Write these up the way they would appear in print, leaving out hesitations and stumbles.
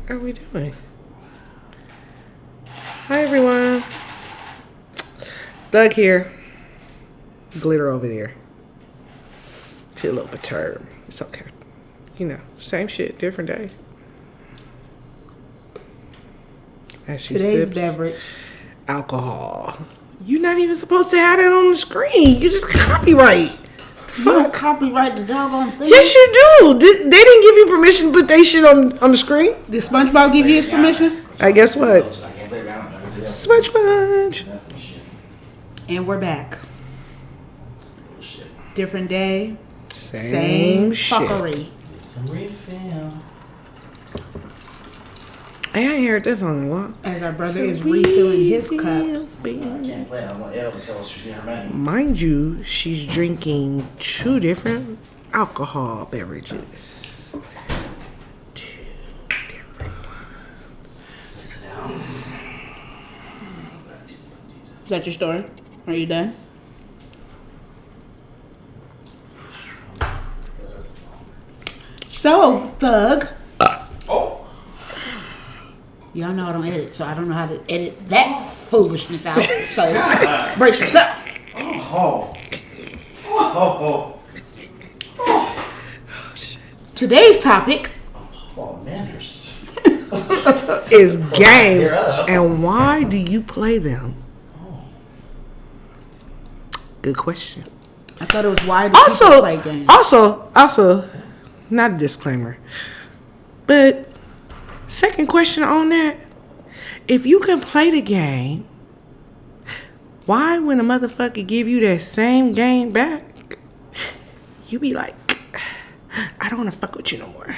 are we doing? Hi, everyone. Doug here. Glitter over there. She's a little perturbed. It's okay. You know, same shit, different day. As she Today's sips beverage. alcohol. You're not even supposed to have that on the screen. You just copyright. You don't copyright the doggone thing. Yes, you do. They didn't give you permission to put that shit on the screen. Did SpongeBob give you his permission? I guess what? Sponge. And we're back. Different day. Same shit. fuckery. Some refill. I ain't heard this on a while. As our brother is refilling his cup. I can't play. I want Elle to tell us she's getting her money. Mind you, she's drinking 2 different alcohol beverages. 2 different ones. Sit down. Is that your story? Are you done? So, Thug. Oh. Y'all know I don't edit, so I don't know how to edit that foolishness out. So, brace yourself. Oh. Oh. Today's topic. Oh, Manders. Is games, and why do you play them? Good question. I thought it was why do people play games. Also, not a disclaimer, but second question on that: if you can play the game, why when a motherfucker give you that same game back, you be like, I don't want to fuck with you no more,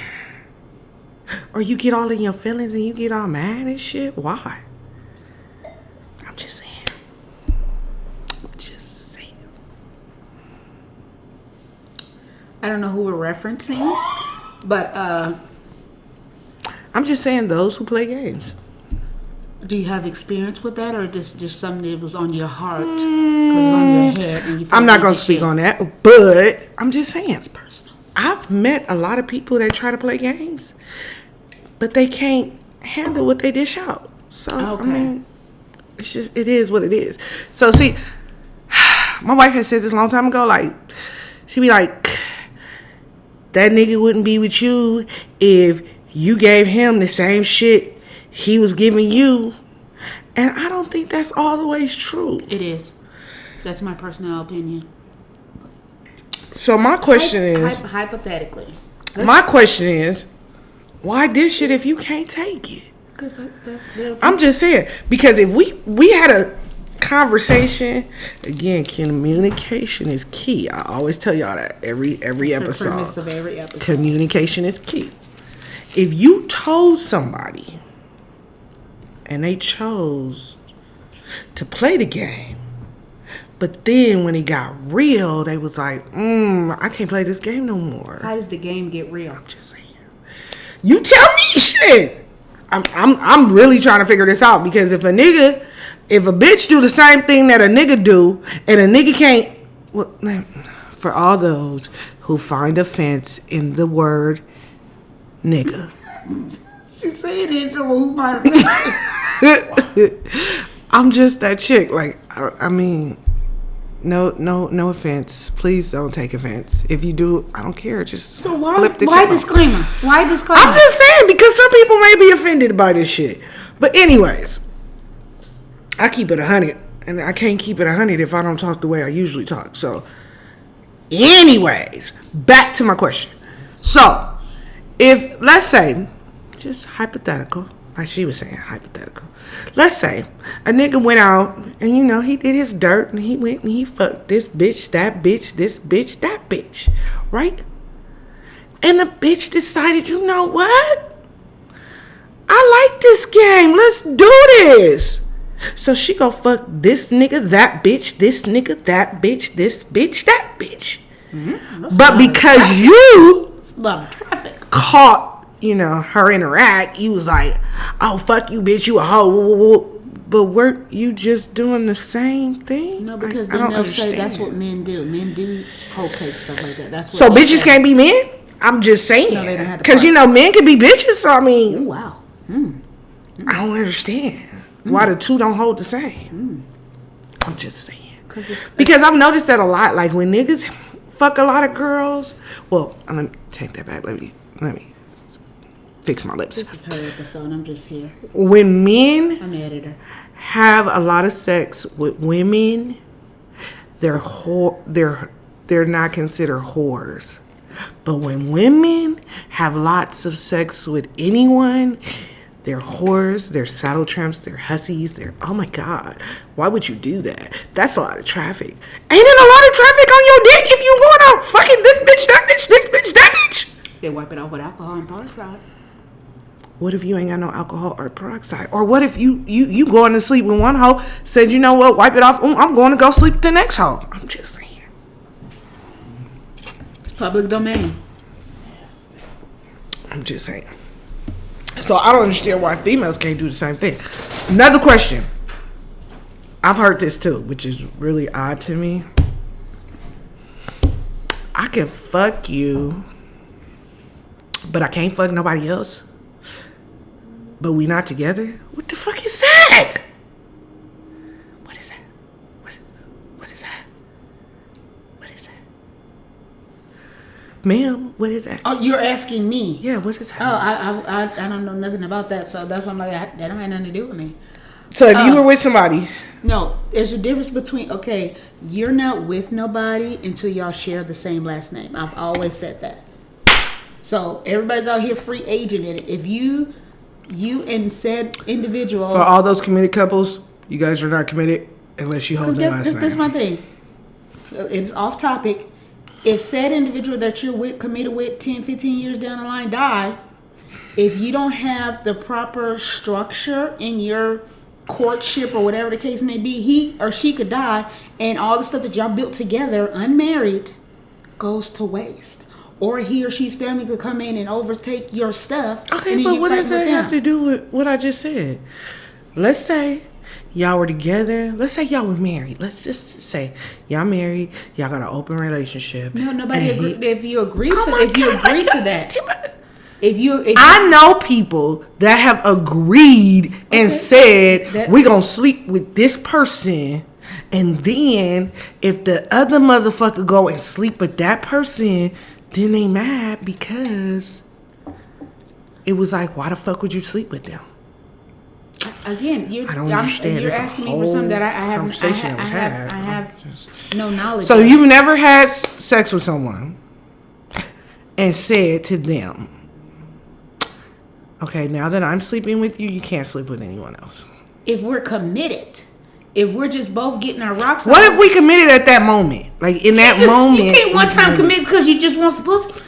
or you get all in your feelings and you get all mad and shit? Why? I'm just saying. I don't know who we're referencing, but I'm just saying those who play games. do you have experience with that, or just something that was on your heart, 'cause it was on your head? And you I'm not going gonna speak on that, but I'm just saying it's personal. I've met a lot of people that try to play games, but they can't handle what they dish out. So Okay. I mean, it is what it is. So see, my wife has said this a long time ago. Like, she be like, that nigga wouldn't be with you if you gave him the same shit he was giving you. And I don't think that's always true. It is. That's my personal opinion. So my question is, hypothetically, my question is, why dish it if you can't take it? because I'm just saying, because if we had a conversation, again, communication is key. I always tell y'all that every episode. the premise of every episode. Communication is key. If you told somebody and they chose to play the game, but then when it got real, they was like, I can't play this game no more. How does the game get real? I'm just saying. You tell me shit. I'm really trying to figure this out, because if a bitch do the same thing that a nigga do, and a nigga can't, well, for all those who find offense in the word nigga. She said it to who find I'm just that chick. Like, I mean, no offense. Please don't take offense. If you do, I don't care. Just So why disclaimer? Why disclaimer? I'm just saying, because some people may be offended by this shit. But anyways, I keep it 100, and I can't keep it 100 if I don't talk the way I usually talk. So, anyways, back to my question. So, if, let's say, just hypothetical, like she was saying, hypothetical. Let's say a nigga went out and, he did his dirt, and he went and he fucked this bitch, that bitch, this bitch, that bitch, right? And the bitch decided, you know what? I like this game. Let's do this. So she go fuck this nigga, that bitch, this nigga, that bitch, this bitch, that bitch. But because you love traffic. caught, her interact, you was like, oh, fuck you, bitch, you a hoe. But weren't you just doing the same thing? No, because I they don't never say understand. that's what men do. Men do hoe cake, stuff like that. That's what So they bitches say. can't be men? I'm just saying. No, they don't have to Because, fight. men can be bitches, so I mean. Wow. I don't understand why the two don't hold the same. I'm just saying. Because I've noticed that a lot. Like when niggas fuck a lot of girls. Well, let me take that back. Let me fix my lips. This is her episode. I'm just here. When men I'm the editor. have a lot of sex with women, they're not considered whores. But when women have lots of sex with anyone, they're whores, they're saddle tramps, they're hussies, they're, oh my God, why would you do that? That's a lot of traffic. Ain't it a lot of traffic on your dick if you going out fucking this bitch, that bitch, this bitch, that bitch? They wipe it off with alcohol and peroxide. What if you ain't got no alcohol or peroxide? Or what if you going to sleep with one hoe, said, you know what, wipe it off, I'm going to go sleep with the next hoe. I'm just saying. Public domain. I'm just saying. So I don't understand why females can't do the same thing. Another question. I've heard this too, which is really odd to me. I can fuck you, but I can't fuck nobody else. But we not together? What the fuck is that? What is that? What is that? What is that? Ma'am, what is that? Oh, you're asking me? Yeah, what is that? Oh, I don't know nothing about that, so that's why I'm like, that don't have nothing to do with me. So if you were with somebody. No, there's a difference between, okay, you're not with nobody until y'all share the same last name. I've always said that. So everybody's out here free agent in it. If you and said individual. For all those committed couples, you guys are not committed unless you hold their last name. That's my thing. It's off topic. If said individual that you're with, committed with 10, 15 years down the line die, if you don't have the proper structure in your courtship or whatever the case may be, he or she could die, and all the stuff that y'all built together unmarried goes to waste. Or he or she's family could come in and overtake your stuff. Okay, but what does that have to do with what I just said? Let's say y'all were together. Let's say y'all were married. Let's just say y'all married. Y'all got an open relationship. No, nobody agreed. If you agree Oh to, my if you God, agree to that, if I know people that have agreed and said we gonna sleep with this person, and then if the other motherfucker go and sleep with that person, then they mad because it was like, why the fuck would you sleep with them? Again, I don't understand. You're It's a asking me for something that I have no knowledge. So of. you've never had sex with someone and said to them, okay, now that I'm sleeping with you, you can't sleep with anyone else. If we're committed, if we're just both getting our rocks off. What if we committed at that moment? Like in that moment. You can't one time commit because you just want some pussy.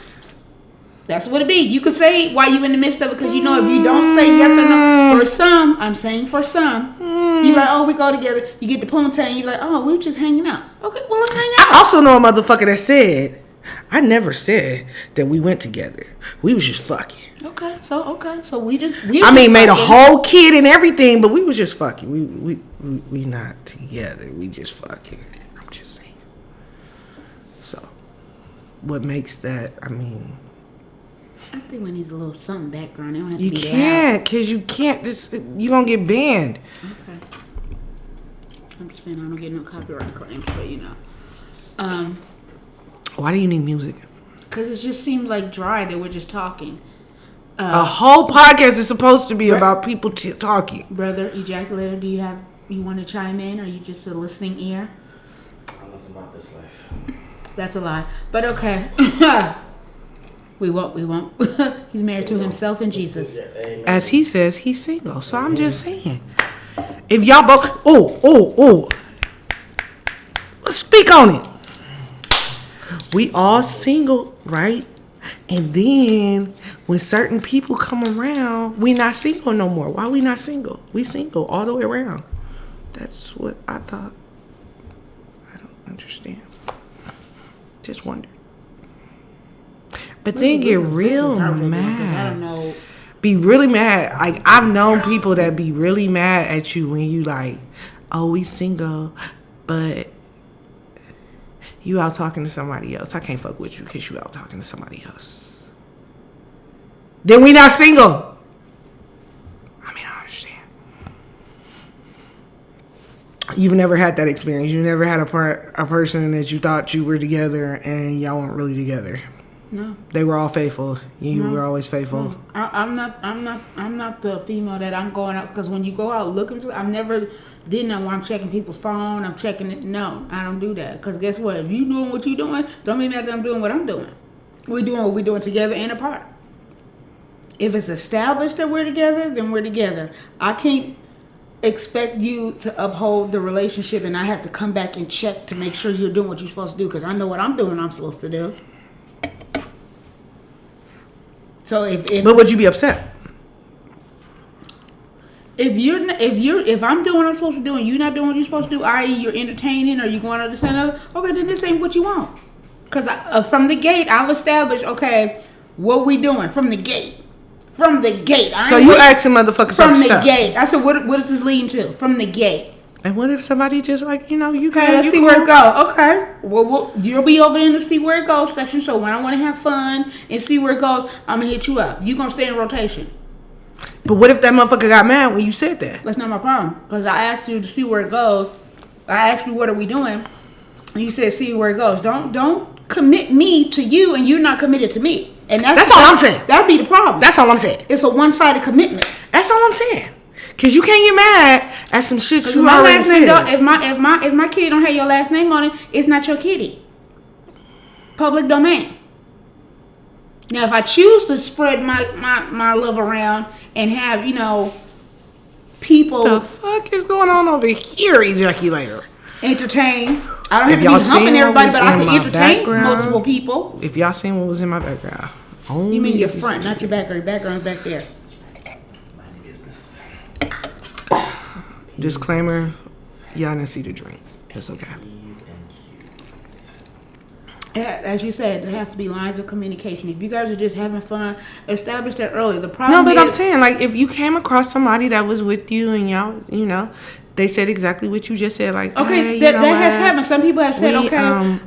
That's what it be. You could say why you in the midst of it because you know if you don't say yes or no. For some, I'm saying for some, you like, oh, we go together. You get the ponytail and you like, oh, we just hanging out. Okay, well, let's hang out. I also know a motherfucker that said, I never said that we went together. We was just fucking. Okay, so we made a whole kid and everything, but we was just fucking. We not together. We just fucking. I'm just saying. So, what makes that? I mean, I think we need a little something background. It don't have to you be can't, cause you can't. You gonna get banned. Okay. I'm just saying I don't get no copyright claims, but you know. Why do you need music? Because it just seemed like dry that we're just talking. A whole podcast is supposed to be about people talking. Brother Ejaculator, do you want to chime in, or are you just a listening ear? I don't know nothing about this life. That's a lie. But okay. We won't. He's married to himself and Jesus. As he says, he's single. So I'm just saying. If y'all both... Let's speak on it. We all single, right? And then when certain people come around, we not single no more. Why we not single? We single all the way around. That's what I thought. I don't understand. Just wonder. But then get real mad. I don't know. Be really mad. Like, I've known people that be really mad at you when you like, oh, we single, but you out talking to somebody else. I can't fuck with you because you out talking to somebody else. Then we not single. You've never had that experience. You never had a person that you thought you were together and y'all weren't really together. No. They were all faithful. You were always faithful. No. I'm not the female that I'm going out, because when you go out looking for, I've never did know where I'm checking people's phone. I'm checking it. No, I don't do that. Because guess what? If you doing what you doing, don't mean that I'm doing what I'm doing. We're doing what we're doing together and apart. If it's established that we're together, then we're together. I can't expect you to uphold the relationship and I have to come back and check to make sure you're doing what you're supposed to do, because I know what I'm doing I'm supposed to do. So but would you be upset? If I'm doing what I'm supposed to do and you're not doing what you're supposed to do, i.e. you're entertaining or you're going to this and other, okay, then this ain't what you want. Because from the gate, I've established, okay, what we doing from the gate. From the gate. So you asking motherfuckers from the stuff. Gate. I said, what is this leading to? From the gate. And what if somebody just like, you know, you okay, let's see where it goes. Okay. Well, you'll be over in the see where it goes section. So when I want to have fun and see where it goes, I'm going to hit you up. You're going to stay in rotation. But what if that motherfucker got mad when you said that? That's not my problem. Because I asked you to see where it goes. I asked you, what are we doing? And you said, see where it goes. Don't commit me to you and you're not committed to me. And that's all I'm saying. That'd be the problem. That's all I'm saying. It's a one-sided commitment. That's all I'm saying. Cause you can't get mad at some shit you my already last name said. If my kid don't have your last name on it, it's not your kitty. Public domain. Now, if I choose to spread my love around and have, you know, people, the fuck is going on over here, ejaculator? Entertain. I don't have to be humping everybody, but I can entertain multiple people. If y'all seen what was in my background, you mean your front, not your background. Your background's back there. Mind business. Disclaimer: y'all didn't see the drink. It's okay. As you said, there has to be lines of communication. If you guys are just having fun, establish that early. The problem No, but I'm saying, like, if you came across somebody that was with you and y'all, you know, they said exactly what you just said, like, okay, hey, that has happened. Some people have said, okay,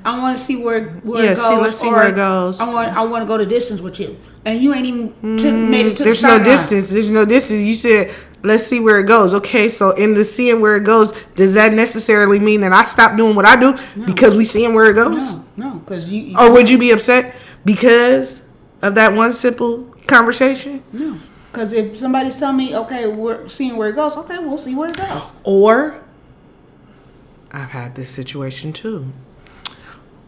I want to see where it goes. Let's see where it goes. I want to go the distance with you, and you ain't even made it to There's the start no distance. There's no distance. You said, let's see where it goes. Okay, so in the seeing where it goes, does that necessarily mean that I stop doing what I do because we seeing where it goes? No, because you. Or would you be upset because of that one simple conversation? No. Because if somebody's telling me, okay, we're seeing where it goes, okay, we'll see where it goes. Or, I've had this situation too,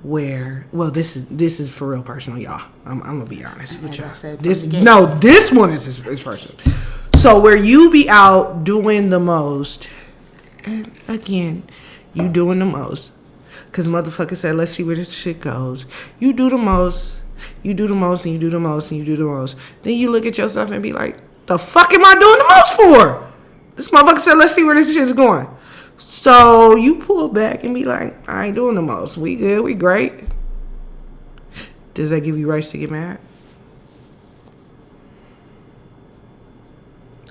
where, well, this is for real personal, y'all. I'm gonna be honest with y'all. This one is personal. So where you be out doing the most, and again, you doing the most, because motherfucker said, let's see where this shit goes. You do the most. You do the most and you do the most and you do the most. Then you look at yourself and be like, the fuck am I doing the most for? This motherfucker said, let's see where this shit is going. So you pull back and be like, I ain't doing the most. We good. We great. Does that give you rights to get mad?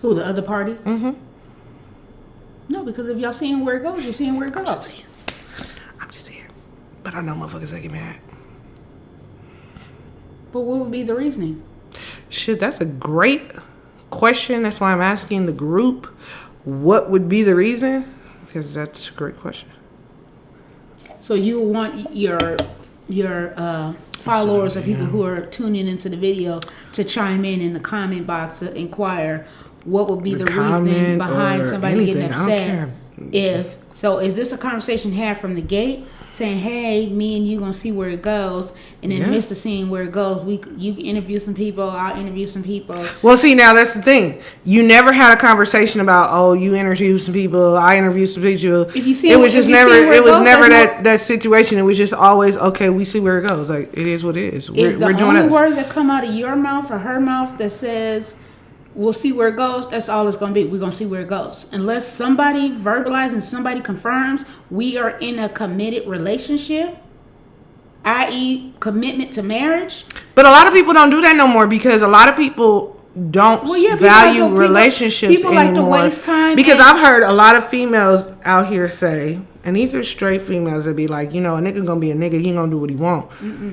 Who, the other party? Mm-hmm. No, because if y'all seeing where it goes, you're seeing where it goes. I'm just saying. But I know motherfuckers that get mad. But what would be the reasoning? Shit, that's a great question. That's why I'm asking the group, what would be the reason? Because that's a great question. So you want your followers or people who are tuning into the video to chime in the comment box to inquire what would be the reasoning behind somebody getting upset. Is this a conversation had from the gate? Saying, hey, me and you gonna see where it goes, and in the midst of seeing where it goes, you can interview some people, I'll interview some people. Well, see, now that's the thing. You never had a conversation about, oh, you interview some people, I interview some people. If you see, it was never that situation. It was just always, okay, we see where it goes. Like, it is what it is. We're doing the only words that come out of your mouth or her mouth that says, we'll see where it goes, that's all it's going to be. We're going to see where it goes. Unless somebody verbalizes and somebody confirms we are in a committed relationship, i.e. commitment to marriage. But a lot of people don't do that no more because a lot of people don't value relationships anymore. People like to waste time. Because I've heard a lot of females out here say, and these are straight females that be like, you know, a nigga going to be a nigga. He going to do what he want.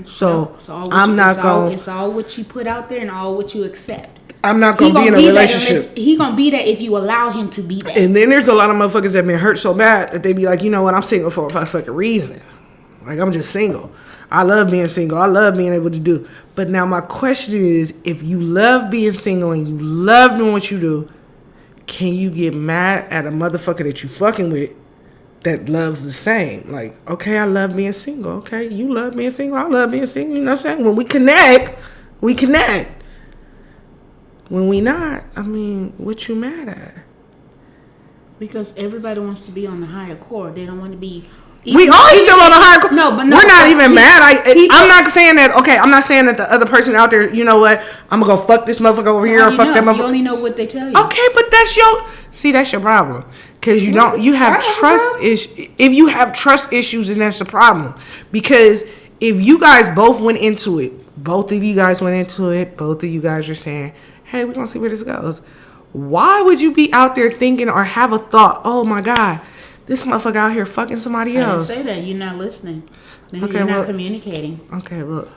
So I'm not going. It's all what you put out there and all what you accept. I'm not gonna be in a relationship. He gonna be that if you allow him to be that. And then there's a lot of motherfuckers that been hurt so bad that they be like, you know what, I'm single for a fucking reason. Like, I'm just single. I love being single. I love being able to do. But now my question is, if you love being single and you love doing what you do, can you get mad at a motherfucker that you fucking with that loves the same? Like, okay, I love being single. Okay, you love being single. I love being single. You know what I'm saying? When we connect, we connect. When we not, I mean, what you mad at? Because everybody wants to be on the higher court. They don't want to be. We are still on the higher court. No, but we're not even mad. I'm not saying that. Okay, I'm not saying that the other person out there. You know what? I'm gonna go fuck this motherfucker over here or fuck that motherfucker. You only know what they tell you. Okay, but that's your problem. Because you don't. You have trust issues. If you have trust issues, then that's the problem. Because if you guys both went into it, both of you guys are saying, hey, we're gonna see where this goes. Why would you be out there thinking or have a thought, oh my God, this motherfucker out here fucking somebody else? I didn't say that. You're not listening. You're not communicating. Okay, look.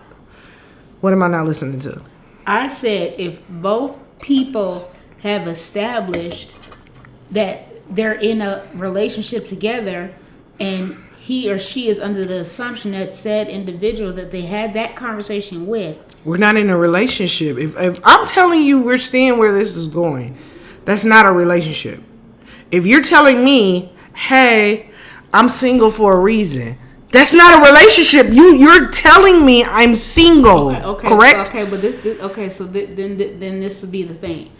What am I not listening to? I said if both people have established that they're in a relationship together and he or she is under the assumption that said individual that they had that conversation with. We're not in a relationship. If I'm telling you we're seeing where this is going, that's not a relationship. If you're telling me, hey, I'm single for a reason, that's not a relationship. You're telling me I'm single, correct? Okay, but then this would be the thing.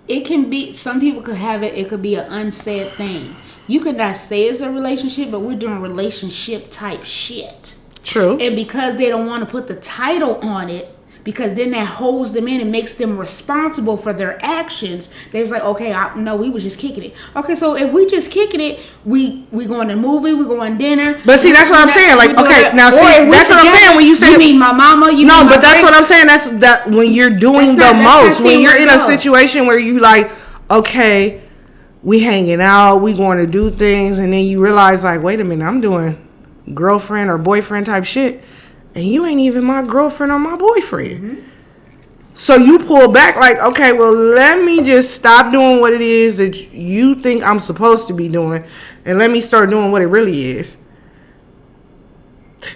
It can be, some people could have it. It could be an unsaid thing. You could not say it's a relationship, but we're doing relationship type shit. True. And because they don't want to put the title on it, because then that holds them in and makes them responsible for their actions. They was like, okay, no, we was just kicking it. Okay, so if we just kicking it, we going to movie, we going dinner. But see, that's what I'm saying. Like, okay, now see, that's what I'm saying when you say. You mean my mama? No, but that's what I'm saying. That's that when you're doing the most. When you're in a situation where you like, okay, we hanging out, we going to do things, and then you realize like, wait a minute, I'm doing girlfriend or boyfriend type shit. And you ain't even my girlfriend or my boyfriend. Mm-hmm. So you pull back like, okay, well, let me just stop doing what it is that you think I'm supposed to be doing. And let me start doing what it really is.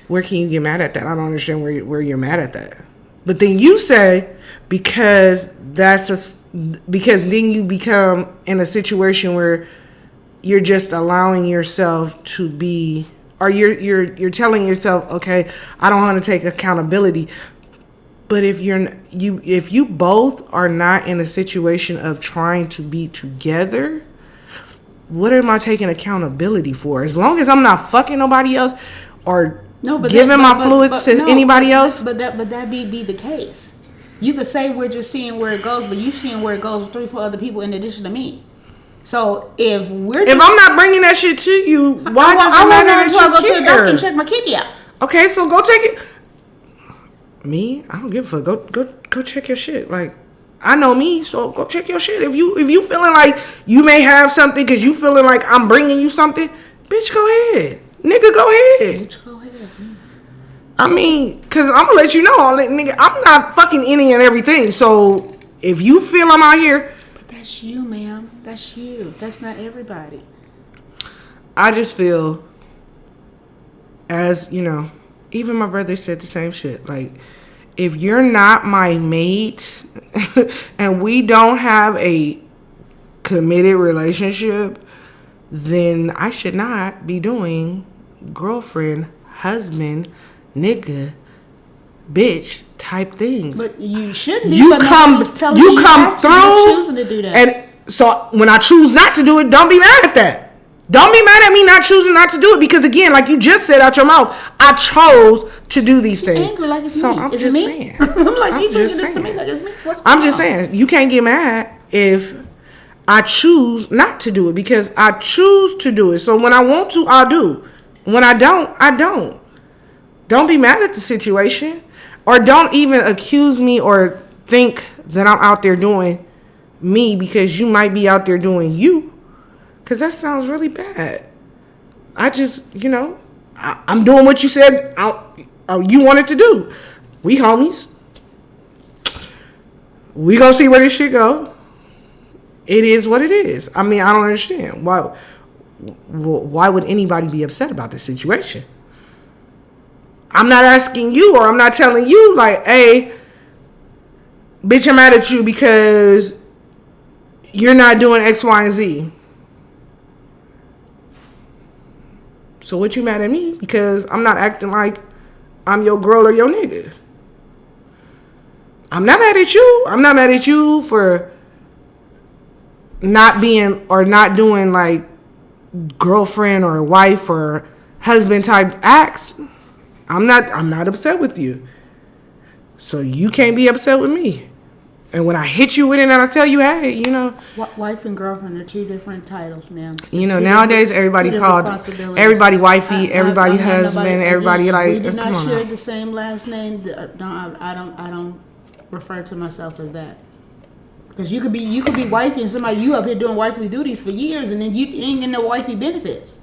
Where can you get mad at that? I don't understand where you're mad at that. But then you say, because then you become in a situation where you're just allowing yourself to be, or you're telling yourself, okay, I don't want to take accountability. But if you both are not in a situation of trying to be together, what am I taking accountability for? As long as I'm not fucking nobody else or giving my fluids to anybody else. But that be the case. You could say we're just seeing where it goes, but you seeing where it goes with 3-4 other people in addition to me. So if I'm not bringing that shit to you, why does it matter that you I go to the doctor and check my kidney out. Okay, so go take it. Me, I don't give a fuck. Go check your shit. Like, I know me, so go check your shit. If you feeling like you may have something because you feeling like I'm bringing you something, bitch, go ahead, nigga, go ahead. Bitch, go ahead. I mean, cause I'm gonna let you know, nigga, I'm not fucking any and everything. So if you feel I'm out here. That's you, ma'am. That's you. That's not everybody. I just feel, as you know, even my brother said the same shit. Like, if you're not my mate and we don't have a committed relationship, then I should not be doing girlfriend, husband, nigga, bitch type things. But you shouldn't be. You come through, choosing to do that. And so when I choose not to do it, don't be mad at that. Don't be mad at me not choosing not to do it, because again, like you just said out your mouth, I chose to do these things. You're angry like it's so me. I'm Is just it me? saying. I'm like, you bringing this to me like it's me. I'm just saying, you can't get mad if I choose not to do it, because I choose to do it. So when I want to, I'll do. When I don't, I don't. Don't be mad at the situation, or don't even accuse me or think that I'm out there doing me because you might be out there doing you, because that sounds really bad. I just, I'm doing what you said you wanted to do. We homies. We gonna see where this shit go. It is what it is. I mean, I don't understand why would anybody be upset about this situation? I'm not asking you, or I'm not telling you like, hey, bitch, I'm mad at you because you're not doing X, Y, and Z. So what you mad at me? Because I'm not acting like I'm your girl or your nigga. I'm not mad at you. I'm not mad at you for not being or not doing like girlfriend or wife or husband type acts. I'm not upset with you. So you can't be upset with me. And when I hit you with it and I tell you, hey, you know, Wife and girlfriend are two different titles, ma'am. you know, nowadays everybody called everybody wifey, everybody husband, everybody like. We do Come not on share now. the same last name. No, I don't refer to myself as that. Because you could be wifey and somebody you up here doing wifely duties for years, and then you ain't getting no wifey benefits.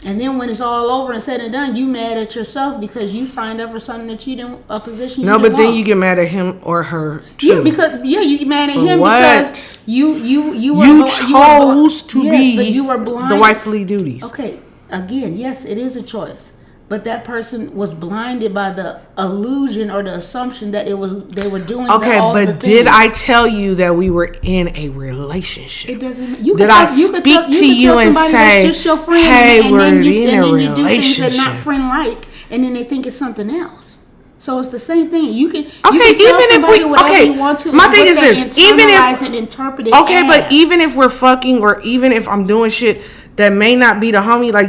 And then when it's all over and said and done, you mad at yourself because you signed up for something that you didn't, a position you No, didn't but then want. you get mad at him or her too. Yeah, because you get mad at For him what? because you chose to yes, but be you were blind. the wifely duties. Okay, again, yes, it is a choice, but that person was blinded by the illusion or the assumption that they were doing. Okay, all the but did things. I tell you that we were in a relationship? It doesn't. You Did could I tell, you could speak tell, you to could you tell and somebody say, that's just your friend, hey, and we're then in a you do things that not relationship? friend like, and then they think it's something else. So it's the same thing. You can Okay, you can tell even if somebody we- whatever okay, you want to. my and thing what is they this, even if- internalize and interpret it. Okay, but as. even if we're fucking or even if I'm doing shit that may not be the homie, like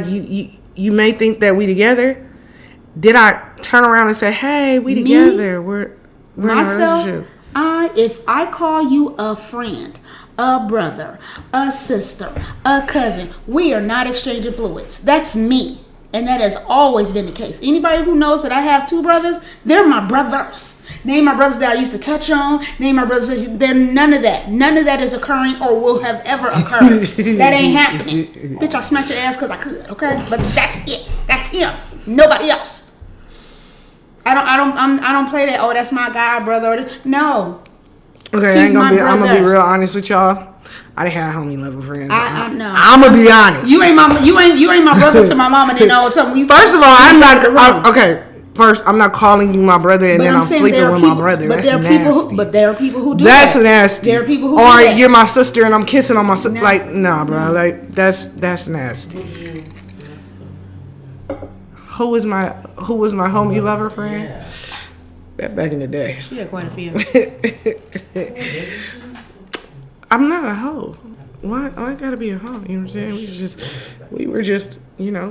you may think that we together. Did I turn around and say, hey, we Me? together? We're in a Myself, relationship. if I call you a friend, a brother, a sister, a cousin, we are not exchanging fluids. That's me. And that has always been the case. Anybody who knows that I have two brothers, they're my brothers. Name my brothers that I used to touch on. Name my brothers. They're none of that. None of that is occurring or will have ever occurred. That ain't happening. Bitch, I smacked your ass because I could, okay? But that's it. That's him. Nobody else. I don't play that. Oh, that's my guy, brother. No. Okay, He's I'm my gonna be brother. real honest with y'all. I didn't have homie level friends. I know. I'm gonna be honest. You ain't my brother to my mama. And then all of a sudden we. First of all, okay. First, I'm not calling you my brother, and then I'm saying sleeping there are with people- my brother. But That's there are nasty. people. But there are people who do That's that. nasty. There are people who or do that. you're my sister, and I'm kissing on my sister. No. Like, nah, bro. Like, that's nasty. Who was my homie lover friend? Yeah. That back in the day. She had quite a few. I'm not a hoe. Why I gotta be a hoe? You know what I'm saying? We were just,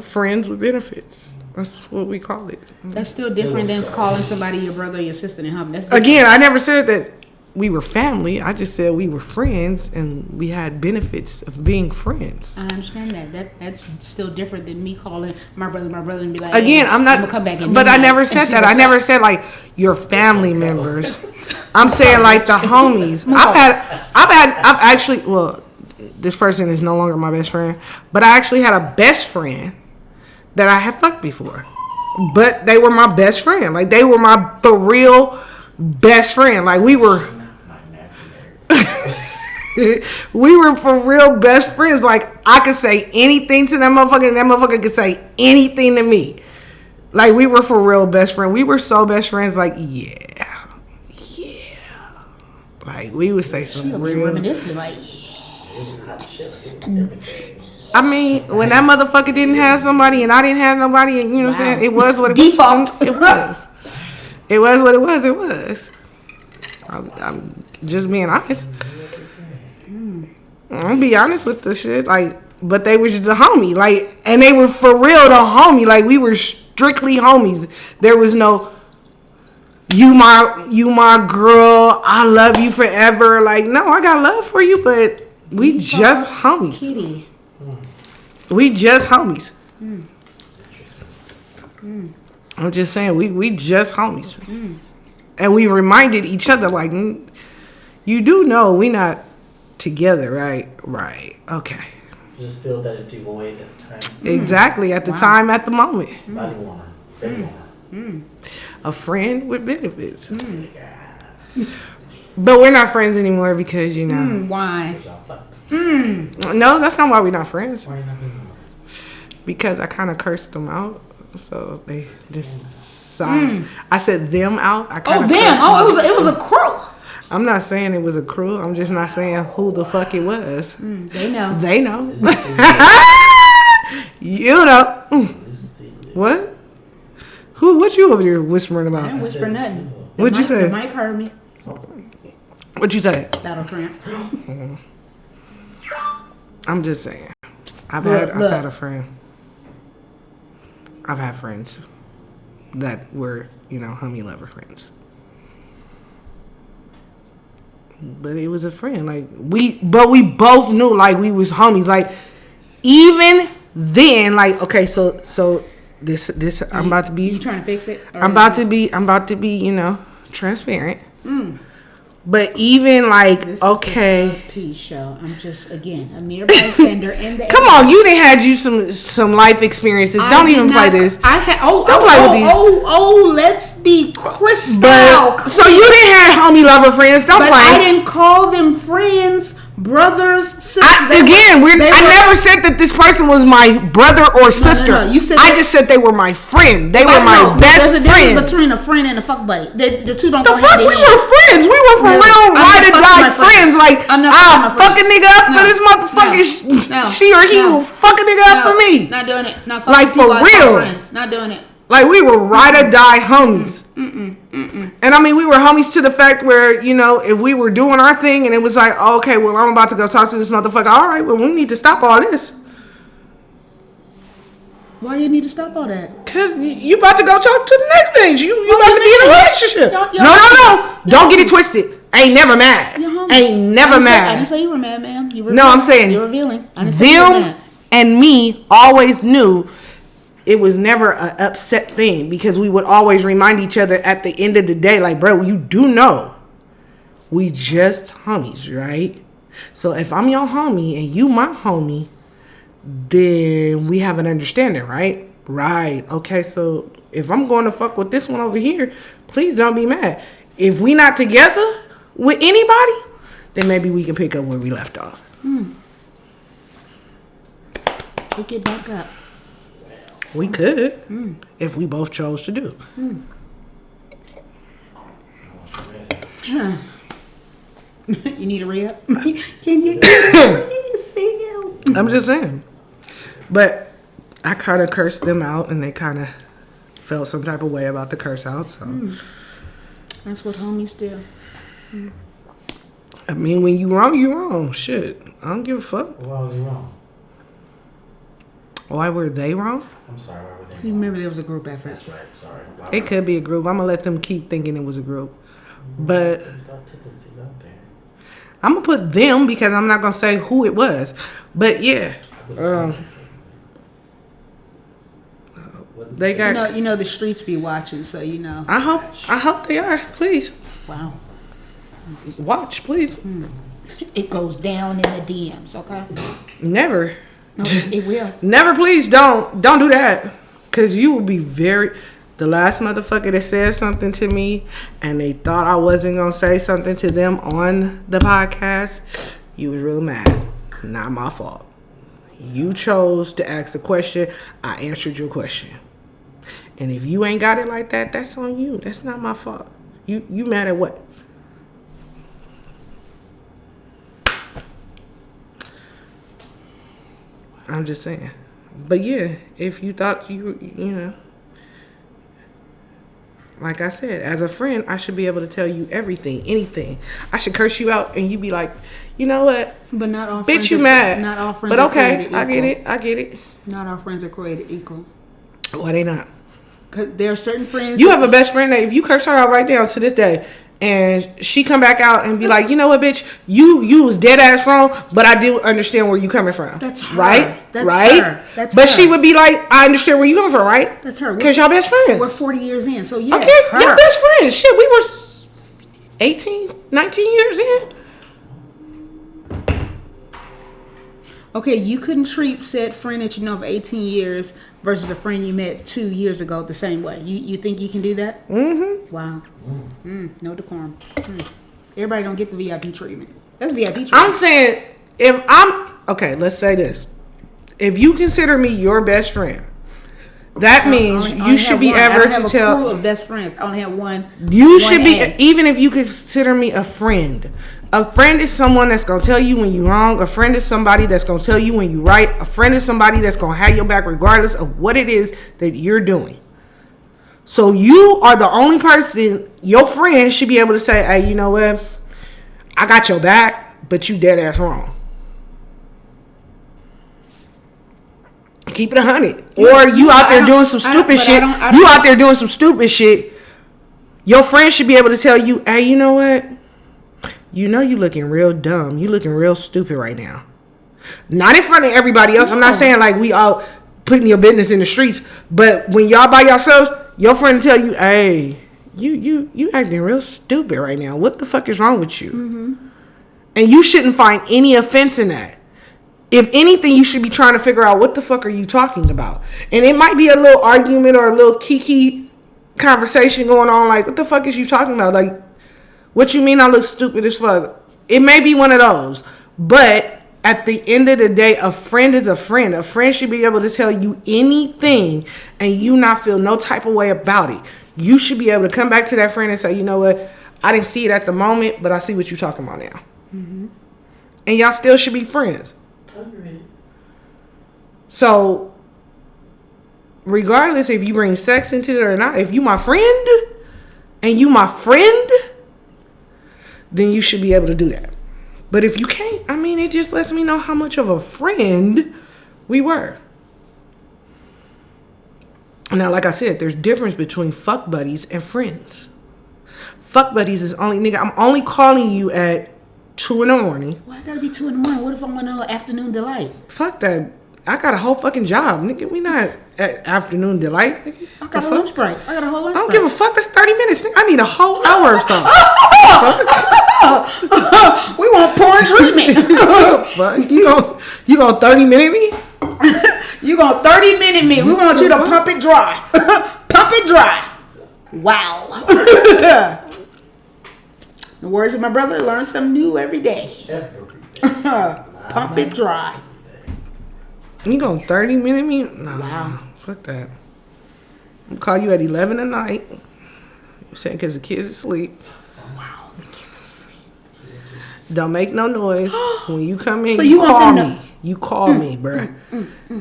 friends with benefits. That's what we call it. That's still different than calling somebody your brother or your sister and hum. That's different. Again, I never said that we were family. I just said we were friends and we had benefits of being friends. I understand that. That's still different than me calling my brother and be like, Again, hey, I'm not. gonna come back at But I midnight never and said see that. I what's never up. said like your family members. I'm saying like the homies. I've actually. Well, this person is no longer my best friend, but I actually had a best friend that I had fucked before. But they were my best friend. Like they were my for real best friend. Like we were. We were for real best friends. Like I could say anything to that motherfucker, and that motherfucker could say anything to me. Like we were for real best friends. We were so best friends. Like yeah. Like we would say some She'll be real. reminiscing like, It was hot shit. It was everything. I mean, when that motherfucker didn't have somebody and I didn't have nobody, and you know what I'm saying, it was what it Default. was. It was. It was what it was. It was. I'm just being honest. I'm gonna be honest with the shit. Like, but they were just the homie. Like, and they were for real the homie. Like, we were strictly homies. There was no you my girl. I love you forever. Like, no, I got love for you, but we just homies. kitty. We just homies. I'm just saying, we just homies. And we reminded each other, like, you do know we not together, right? Right. Okay. Just feel that empty void at the time. Exactly. At the time, at the moment. Body warmer. Baby warmer. A friend with benefits. But we're not friends anymore because, you know. Why? Y'all fucked. No, that's not why we're not friends. Why you not doing Because I kind of cursed them out. So they decided. I said them out. I kinda Oh, them. cursed Oh, them. it was a crew. I'm not saying it was a crew. I'm just not saying who the fuck it was. They know. They know. You know. Lucy? What? What you over there whispering I didn't about? whisper nothing. What'd you say? The mic heard me. What you say? Saddle tramp. I'm just saying. I've Look. had a friend. I've had friends that were, you know, homie lover friends. But it was a friend. Like we both knew like we was homies. Like even then, like okay, so this I'm about to be. You trying to fix it? Or I'm about to be, you know, transparent. But even like, This okay, is a peace show. I'm just again a mere bystander in the. come on, you done had you some life experiences. Don't even play this. I had. Don't play with these. Let's be crystal. But so you didn't have homie lover friends. Don't But play. I didn't call them friends, brothers, sisters. I never said that this person was my brother or sister. no. You said I that- just said they were my friend. They were my There's best a difference friend. between a friend and a fuck buddy. The two don't The go fuck? hand in We hand. were friends. We were for No, real I'm not ride or fucking die my friends. friends. Like, I'm not I'll fucking my fuck a friends. nigga up for No. this motherfucker. No. She or he No. will fuck a nigga up for me. Not doing it. Not Like, fucking for people outside real. friends. Not doing it. Like, we were ride or die homies. And I mean, we were homies to the fact where, you know, if we were doing our thing and it was like, oh, okay, well, I'm about to go talk to this motherfucker. All right, well, we need to stop all this. Why you need to stop all that? Because you about to go talk to the next thing. You about to be in a man. relationship. Y'all No. homies. Don't get it twisted. I ain't never mad. You're homies. Ain't never I didn't mad. say you were mad, ma'am. You were No, I'm saying you're revealing. I didn't say you were them mad. and me always knew it was never an upset thing because we would always remind each other at the end of the day, like, bro, you do know we just homies, right? So if I'm your homie and you my homie, then we have an understanding, right? Right. Okay, so if I'm going to fuck with this one over here, please don't be mad. If we not together with anybody, then maybe we can pick up where we left off. Pick it back up. We could, if we both chose to do. You need a re-up? Can you get a refill? I'm just saying. But I kind of cursed them out, and they kind of felt some type of way about the curse out. So, That's what homies do. I mean, when you wrong, you wrong. Shit, I don't give a fuck. Why was he wrong? Why were they wrong? I'm sorry, why were they You wrong? remember there was a group effort. That's right, sorry. Why It was- could be a group. I'm gonna let them keep thinking it was a group. But I thought tendencies out there. I'm gonna put them because I'm not gonna say who it was. But yeah, they got. You know the streets be watching, so you know. I hope they are. Please Wow. watch, please. It goes down in the DMs, okay? Never, No, it will. never. Please don't do that, cause you will be very. The last motherfucker that said something to me, and they thought I wasn't gonna say something to them on the podcast. You was real mad. Not my fault. You chose to ask the question. I answered your question. And if you ain't got it like that, that's on you. That's not my fault. You mad at what? I'm just saying. But yeah, if you thought you know, like I said, as a friend, I should be able to tell you everything, anything. I should curse you out and you be like, you know what? But not all friends Bitch, you are- mad. Not all friends But are okay, created I get equal. it. I get it. Not all friends are created equal. Why they not? Cause there are certain friends. You have a best friend that if you curse her out right now to this day, and she come back out and be like, you know what, bitch, you was dead ass wrong, but I do understand where you coming from. That's her. Right? That's right? her. That's but her. she would be like, I understand where you coming from, right? That's her. Because y'all best friends. We're 40 years in, so yeah. Okay, her. y'all best friends. Shit, we were 18, 19 years in. Okay, you couldn't treat said friend that you know for 18 years versus a friend you met 2 years ago the same way. You think you can do that? Mm-hmm. Wow. No decorum. Everybody don't get the VIP treatment. That's VIP treatment. I'm saying, okay, let's say this. If you consider me your best friend, that means you should be able to tell. I don't have a crew of best friends. I only have one. You should be, even if you consider me a friend. A friend is someone that's going to tell you when you're wrong. A friend is somebody that's going to tell you when you're right. A friend is somebody that's going to have your back regardless of what it is that you're doing. So you are the only person, your friend should be able to say, hey, you know what? I got your back, but you dead ass wrong. Keep it 100. Or you out there doing some stupid shit. You out there doing some stupid shit. Your friend should be able to tell you, hey, you know what? You know you looking real dumb. You looking real stupid right now. Not in front of everybody else. I'm not saying like we all putting your business in the streets. But when y'all by yourselves, your friend tell you, hey, you acting real stupid right now. What the fuck is wrong with you? Mm-hmm. And you shouldn't find any offense in that. If anything, you should be trying to figure out what the fuck are you talking about. And it might be a little argument or a little kiki conversation going on. Like, what the fuck is you talking about? Like, what you mean I look stupid as fuck? It may be one of those. But at the end of the day, a friend is a friend. A friend should be able to tell you anything and you not feel no type of way about it. You should be able to come back to that friend and say, you know what? I didn't see it at the moment, but I see what you're talking about now. Mm-hmm. And y'all still should be friends. Agreed. So, regardless if you bring sex into it or not, if you my friend and you my friend, then you should be able to do that. But if you can't, I mean, it just lets me know how much of a friend we were. Now, like I said, there's difference between fuck buddies and friends. Fuck buddies is only, nigga, I'm only calling you at 2 in the morning. Why I gotta be 2 in the morning? What if I want an afternoon delight? Fuck that. I got a whole fucking job, nigga. We not at afternoon delight. Nigga. I got a lunch break. I got a whole lunch break. I don't give a fuck. That's 30 minutes. Nigga. I need a whole hour or something. We want porn treatment. Fuck. You gonna 30-minute me? You gonna 30-minute me. We want you to pump it dry. Pump it dry. Wow. The words of my brother, learn something new every day. Pump it dry. You gonna 30-minute me? No. Wow. Fuck that. I'm gonna call you at 11 at night. You're saying because the kids asleep. Wow, the kids asleep. Don't make no noise. When you come in, so you call me. You call me, bruh.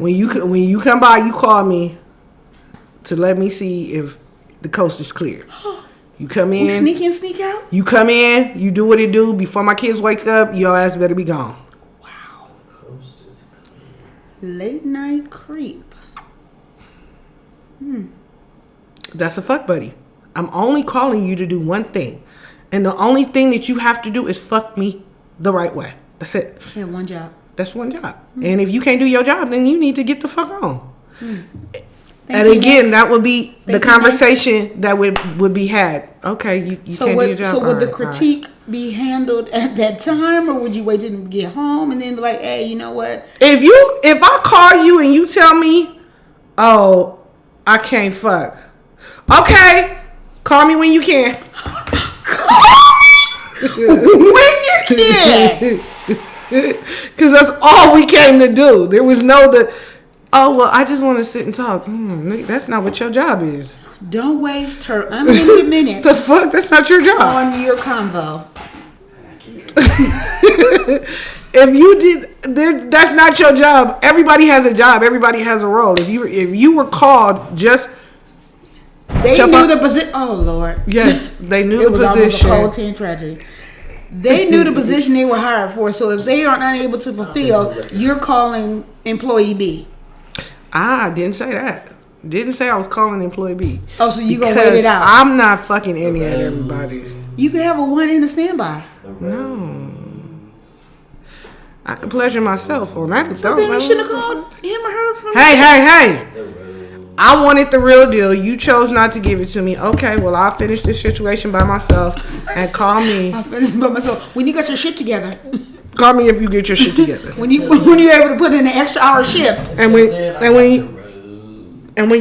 When you come by, you call me to let me see if the coast is clear. You come in. We sneak in, sneak out? You come in, you do what it do. Before my kids wake up, your ass better be gone. Wow. Late night creep. That's a fuck buddy. I'm only calling you to do one thing. And the only thing that you have to do is fuck me the right way. That's it. Yeah, one job. That's one job. And if you can't do your job, then you need to get the fuck on. And you, again, next. that would be the conversation that would be had. Okay, you can't do your job. So would the critique be handled at that time, or would you wait till you get home and then be like, hey, you know what? If I call you and you tell me, oh, I can't fuck. Okay, call me when you can. When you can. Because that's all we came to do. There was oh, well, I just want to sit and talk. That's not what your job is. Don't waste her unlimited minutes. The fuck? That's not your job. On your convo. If you did, that's not your job. Everybody has a job. Everybody has a role. If you were called just... They knew the position. Oh, Lord. Yes, they knew the position. It was almost a cold 10 tragedy. They knew the position they were hired for. So if they are unable to fulfill, you're calling employee B. I didn't say that. Didn't say I was calling employee B. Oh, so you gonna wait it out? I'm not fucking any of everybody. You can have a one in a standby. No. I can pleasure myself on that. So then we shouldn't have called him or her from... Hey. I wanted the real deal. You chose not to give it to me. Okay, well, I'll finish this situation by myself and call me. I'll finish by myself. When you got your shit together. Call me if you get your shit together. When you're able to put in an extra hour shift. And when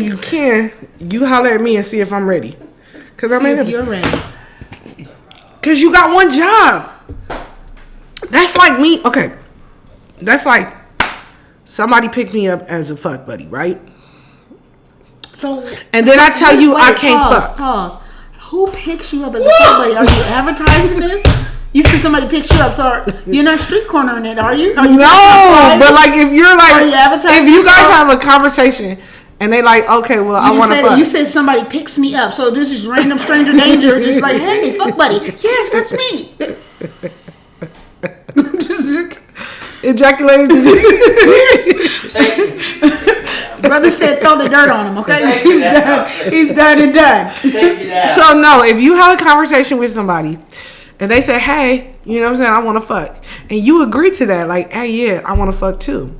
you can, you holler at me and see if I'm ready. Cause I'm If in. you're ready. Cause you got one job. That's like me. Okay, that's like somebody picked me up as a fuck buddy, right? So, And then I tell you I can't pause, fuck. Pause. Who picks you up as a fuck buddy? Are you advertising this? You see somebody picks you up, so you're not street cornering it, are you? Are you No, but like if you're like, Are you advertising if you guys yourself? have a conversation and they like, okay, well, I want to fuck. You said somebody picks me up, so this is random stranger danger, just like, hey, fuck buddy. Yes, that's me. Ejaculated. Brother said throw the dirt on him, okay? He's done. He's done and done. So no, if you have a conversation with somebody and they say, hey, you know what I'm saying, I want to fuck, and you agree to that, like, hey, yeah, I want to fuck too.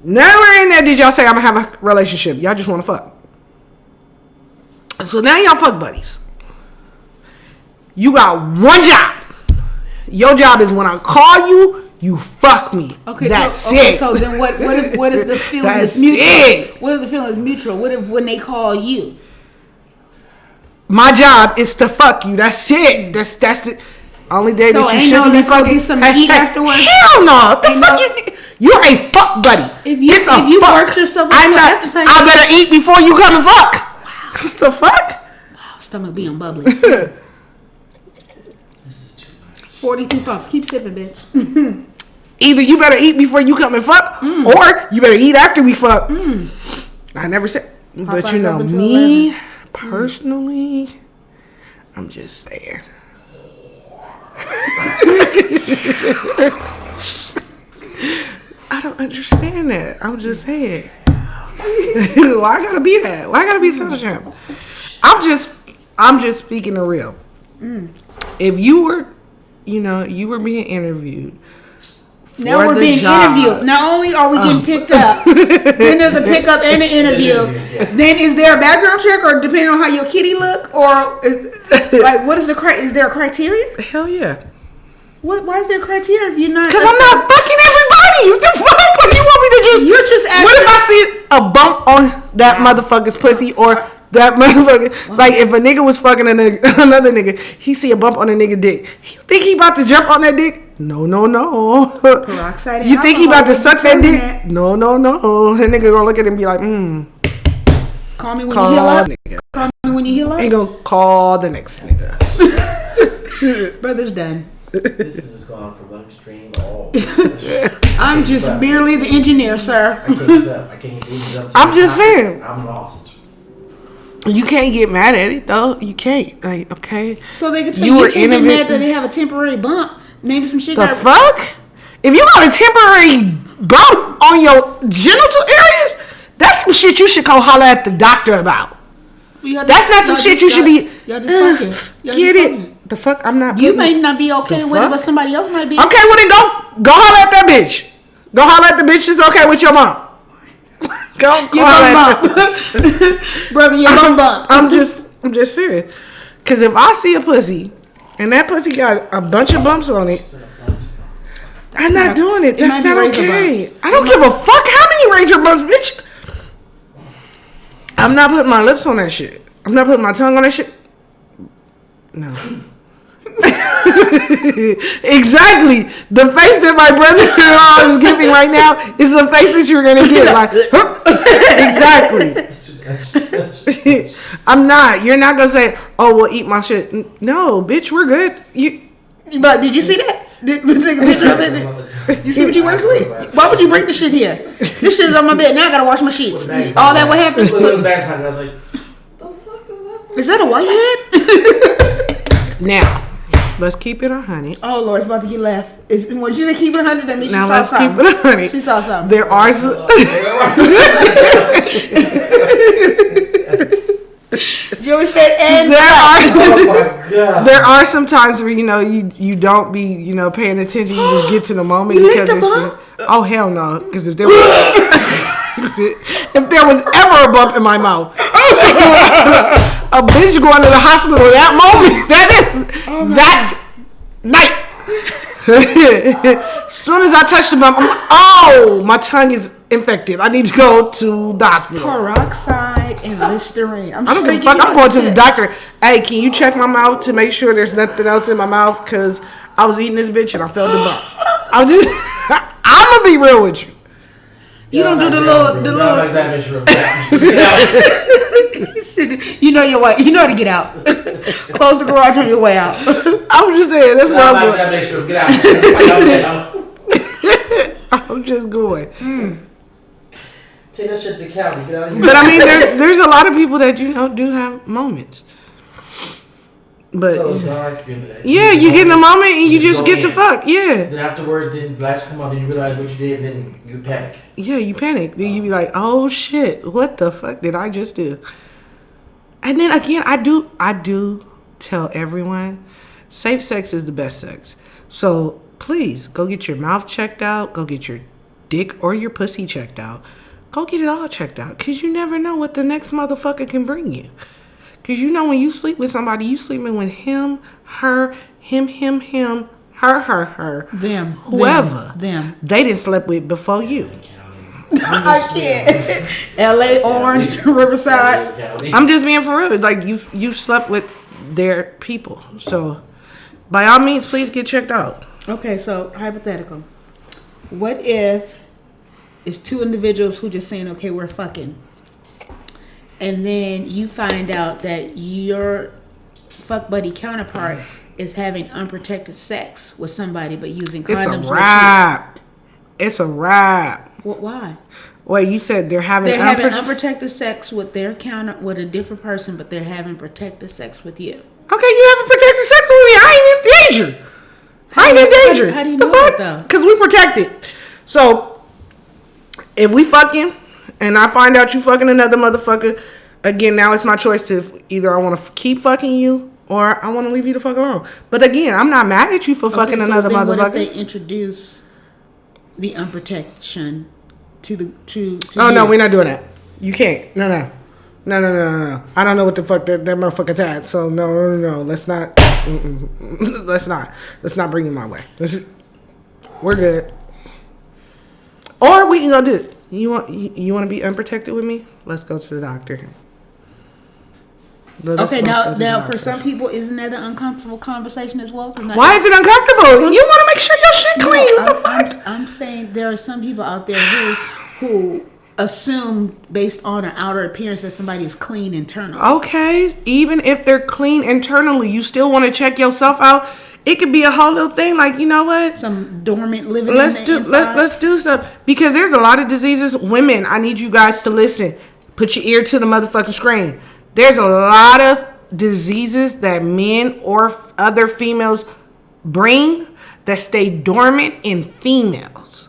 Never in there did y'all say I'm gonna have a relationship. Y'all just want to fuck. So now y'all fuck buddies. You got one job. Your job is when I call you, you fuck me. Okay, that's okay, it. So then what if the feeling That's is mutual? it. What if the feeling is mutual? What if when they call you? My job is to fuck you. That's it. That's the only day So that you ain't no shouldn't be let's go fucking. get some to eat afterwards? Hell no. What the Ain't fuck no- you're a fuck buddy. If you- It's a if you fuck. worked yourself I'm into not. appetite- I better eat before you come and fuck. What the fuck? Stomach being bubbly. This is too much. 42 pops. Keep sipping, bitch. Either you better eat before you come and fuck, or you better eat after we fuck. I never said, but you Popeyes know up until me personally, I'm just saying. I don't understand that. I'm just saying. Why I gotta be that? Why I gotta be such a champ? I'm just speaking the real. If you were, you were being interviewed. Now for we're the being job. interviewed. Not only are we getting picked up, then there's a pickup and an interview. Then is there a background check, or depending on how your kitty look, or what is is there a criteria? Hell yeah. Why is there a criteria if you're not? Because I'm not fucking everybody. What the fuck? Like, you want me to just? You're just What if I see a bump on that motherfucker's pussy or that motherfucker? Like if a nigga was fucking another nigga, he see a bump on a nigga dick. You think he about to jump on that dick? No. Peroxide and You think he about to alcohol suck that dick? determine that. No. That nigga gonna look at him and be like, Call me when call you heal up. nigga. Call me when you heal up. Ain't gonna call the next nigga. Brother's done. This has gone from one extreme to all. I'm just merely the engineer, sir. I can't keep up. I can't keep up. I'm just saying. I'm lost. You can't get mad at it though. You can't. Like, okay. So they can tell You you were can't get innovative. mad that they have a temporary bump. Maybe some shit The got fuck? If you got a temporary bump on your genital areas, that's some shit you should go holler at the doctor about. That's not some shit you should be. Y'all just fucking. Y'all Get just it? fucking. The fuck? I'm not. You putting- may not be okay The with it, fuck? but somebody else might be. Okay, well then go holler at that bitch. Go holler at the bitch that's okay with your mom. Go Your holler at bum bump. Brother, your bum bump. I'm just serious. Cause if I see a pussy and that pussy got a bunch of bumps on it, I'm not doing it. It That's might be not razor okay. bumps. I don't give a fuck how many razor bumps, bitch. I'm not putting my lips on that shit. I'm not putting my tongue on that shit. No. Exactly. The face that my brother-in-law is giving right now is the face that you're gonna get. Like, exactly. I'm not. You're not gonna say, "Oh, we'll eat my shit." No, bitch, we're good. But did you see that? Did we take a picture of it? You see what you worked with? Why would you bring the shit here? This shit is on my bed. Now I gotta wash my sheets. All that what happened? Looking back, I was like, the fuck is that? Is that a whitehead? Now, let's keep it 100. Oh Lord, it's about to get left. When she said keep it 100, that means Now she let's saw keep something. it 100. She saw something. There are some. Joey said, and There are. Oh my god. There are some times where you don't be paying attention. You just get to the moment You because licked a it's oh hell no, because if there was ever a bump in my mouth, a bitch going to the hospital that moment, that night. As soon as I touch the bump, I'm like, oh, my tongue is infected. I need to go to the hospital. Peroxide and Listerine. I don't give a fuck. I'm going to the doctor. Hey, can you check my mouth to make sure there's nothing else in my mouth? Because I was eating this bitch and I felt the bump. I'm going to be real with you. You don't do the little. Examination room. You know your way. You know how to get out. Close the garage on your way out. I was just saying, that's what I'm going. Examination room. Get out. I'm just going. Take that shit to county. Get out of here. But I mean, there's a lot of people that, do have moments. But So dark. yeah, you get in a moment and you just get to in. fuck. Yeah. Then afterwards, then lights come on, then you realize what you did, and then you panic. Yeah, you panic. Then you be like, oh shit, what the fuck did I just do? And then again, I do tell everyone, safe sex is the best sex. So please go get your mouth checked out. Go get your dick or your pussy checked out. Go get it all checked out. Because you never know what the next motherfucker can bring you. Because when you sleep with somebody, you sleeping with him, her, him, her, Them. whoever. Them. They didn't sleep with before you. I can't. L.A., Orange, Riverside. I'm just being for real. Like, you've slept with their people. So, by all means, please get checked out. Okay, so hypothetical. What if it's two individuals who just saying, okay, we're fucking. And then you find out that your fuck buddy counterpart is having unprotected sex with somebody but using condoms. It's a wrap. It's a wrap. What? Why? Wait, you said they're having unprotected sex with their with a different person, but they're having protected sex with you. Okay, you having protected sex with me. I ain't in danger. I ain't in danger. How do you The know fuck? that though? Because we protected. So, if we fucking and I find out you fucking another motherfucker, again, now it's my choice to either I want to keep fucking you or I want to leave you the fuck alone. But again, I'm not mad at you for fucking another then motherfucker. What if they introduce the unprotection to Oh you? no, we're not doing that. You can't. No. I don't know what the fuck that motherfucker's at. So no. Let's not. Let's not bring him my way. We're good. Or we can go do it. You want to be unprotected with me? Let's go to the doctor. Okay, now for some people, isn't that an uncomfortable conversation as well? Why is it uncomfortable? You want to make sure your shit clean. What the fuck? I'm saying there are some people out there who assume based on an outer appearance that somebody is clean internally. Okay, even if they're clean internally, you still want to check yourself out. It could be a whole little thing. Like, you know what? Some dormant living. Let's do stuff because there's a lot of diseases. Women, I need you guys to listen. Put your ear to the motherfucking screen. There's a lot of diseases that men or other females bring that stay dormant in females.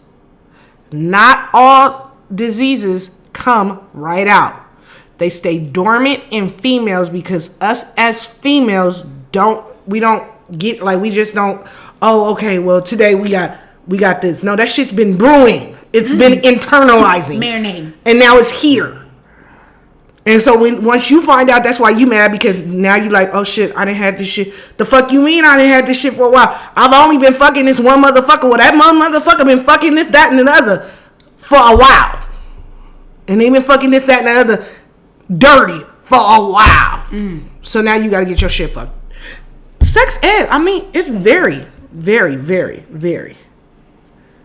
Not all diseases come right out. They stay dormant in females because us as females don't get, like, we just don't, oh, okay, well, today we got this. No, that shit's been brewing. It's been internalizing. Marinating. And now it's here. And so once you find out, that's why you mad, because now you like, oh shit, I done had this shit. The fuck you mean I done had this shit for a while? I've only been fucking this one motherfucker. Well, that motherfucker been fucking this, that, and another for a while. And they been fucking this, that, and the other dirty for a while. So now you gotta get your shit fucked. Sex ed, I mean, it's very, very, very, very.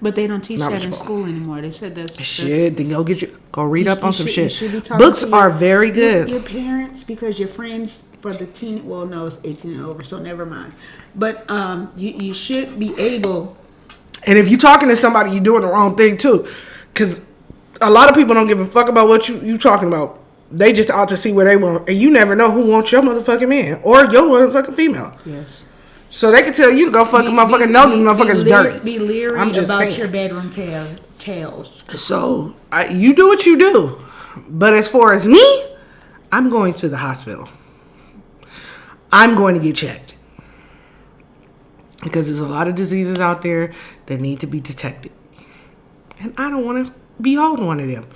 But they don't teach Not that in responsible. school anymore. They said that's Shit, then go read up on some you shit. should be talking Books to are very good. Your parents, because your friends for the teen. Well, no, it's 18 and over, so never mind. But you should be able. And if you're talking to somebody, you're doing the wrong thing too, because a lot of people don't give a fuck about what you talking about. They just out to see what they want, and you never know who wants your motherfucking man or your motherfucking female. Yes. So they can tell you to go fuck a motherfucker. No, these motherfuckers dirty. Be leery I'm just about saying. your bedroom tales. So you do what you do, but as far as me, I'm going to the hospital. I'm going to get checked because there's a lot of diseases out there that need to be detected, and I don't want to be holding one of them.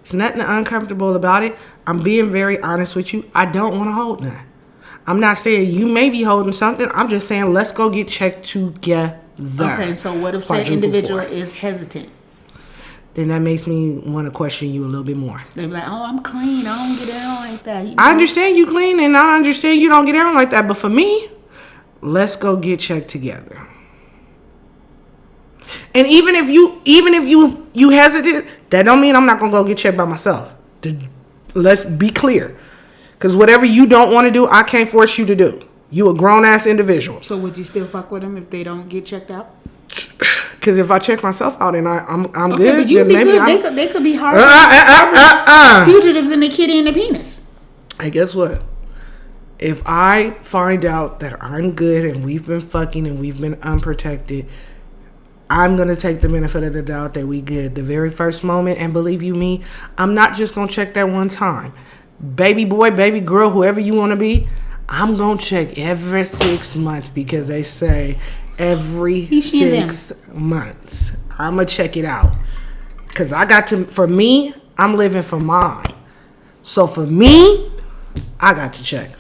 There's nothing uncomfortable about it. I'm being very honest with you. I don't want to hold none. I'm not saying you may be holding something. I'm just saying let's go get checked together. Okay, so what if said quadruple individual for it. is hesitant? Then that makes me want to question you a little bit more. They be like, "Oh, I'm clean. I don't get down like that." You know? I understand you clean, and I understand you don't get down like that. But for me, let's go get checked together. And even if you hesitant, that don't mean I'm not gonna go get checked by myself. Let's be clear, because whatever you don't want to do, I can't force you to do. You a grown ass individual. So would you still fuck with them if they don't get checked out? Because if I check myself out and I'm Okay, good, but you then be maybe good. They could be hard fugitives in the kitty and the penis. Hey, guess what? If I find out that I'm good and we've been fucking and we've been unprotected, I'm going to take the benefit of the doubt that we good the very first moment. And believe you me, I'm not just going to check that one time. Baby boy, baby girl, whoever you want to be, I'm going to check every 6 months because they say every 6 months. I'm going to check it out. Because for me, I'm living for mine. So for me, I got to check.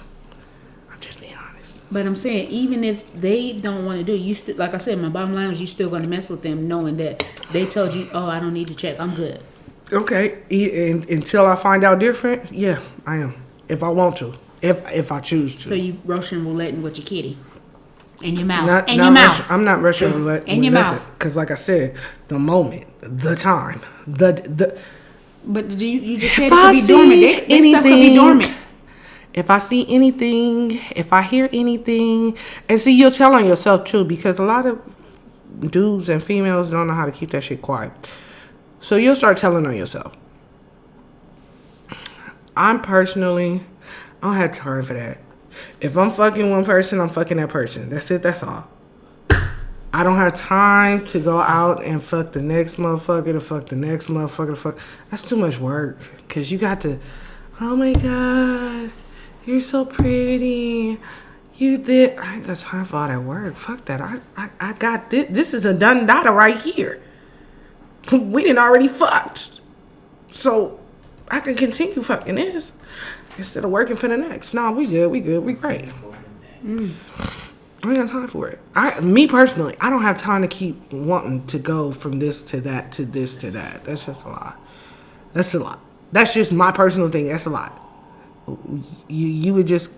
I'm just being honest. But I'm saying, even if they don't want to do it, you still, like I said, my bottom line is you still going to mess with them knowing that they told you, "Oh, I don't need to check. I'm good." Okay, and until I find out different, yeah, I am. If I want to, if I choose to. So you Russian rouletting with your kitty in your mouth, I'm not Russian roulette in your mouth. Because, like I said, the moment, the time, the. But you just said it could be dormant. They stuff could be dormant. If I see anything, if I hear anything, and see, you'll tell on yourself too, because a lot of dudes and females don't know how to keep that shit quiet. So you'll start telling on yourself. I don't have time for that. If I'm fucking one person, I'm fucking that person. That's it, that's all. I don't have time to go out and fuck the next motherfucker, to fuck the next motherfucker, to fuck. That's too much work. Because you got to, oh my God, you're so pretty. You did. I ain't got time for all that work. Fuck that. I got this. This is a done data right here. We done already fucked. So I can continue fucking this instead of working for the next. No, we good, we great. I ain't got time for it. Me personally, I don't have time to keep wanting to go from this to that to this to that. That's just a lot. That's a lot. That's just my personal thing. That's a lot. You would just,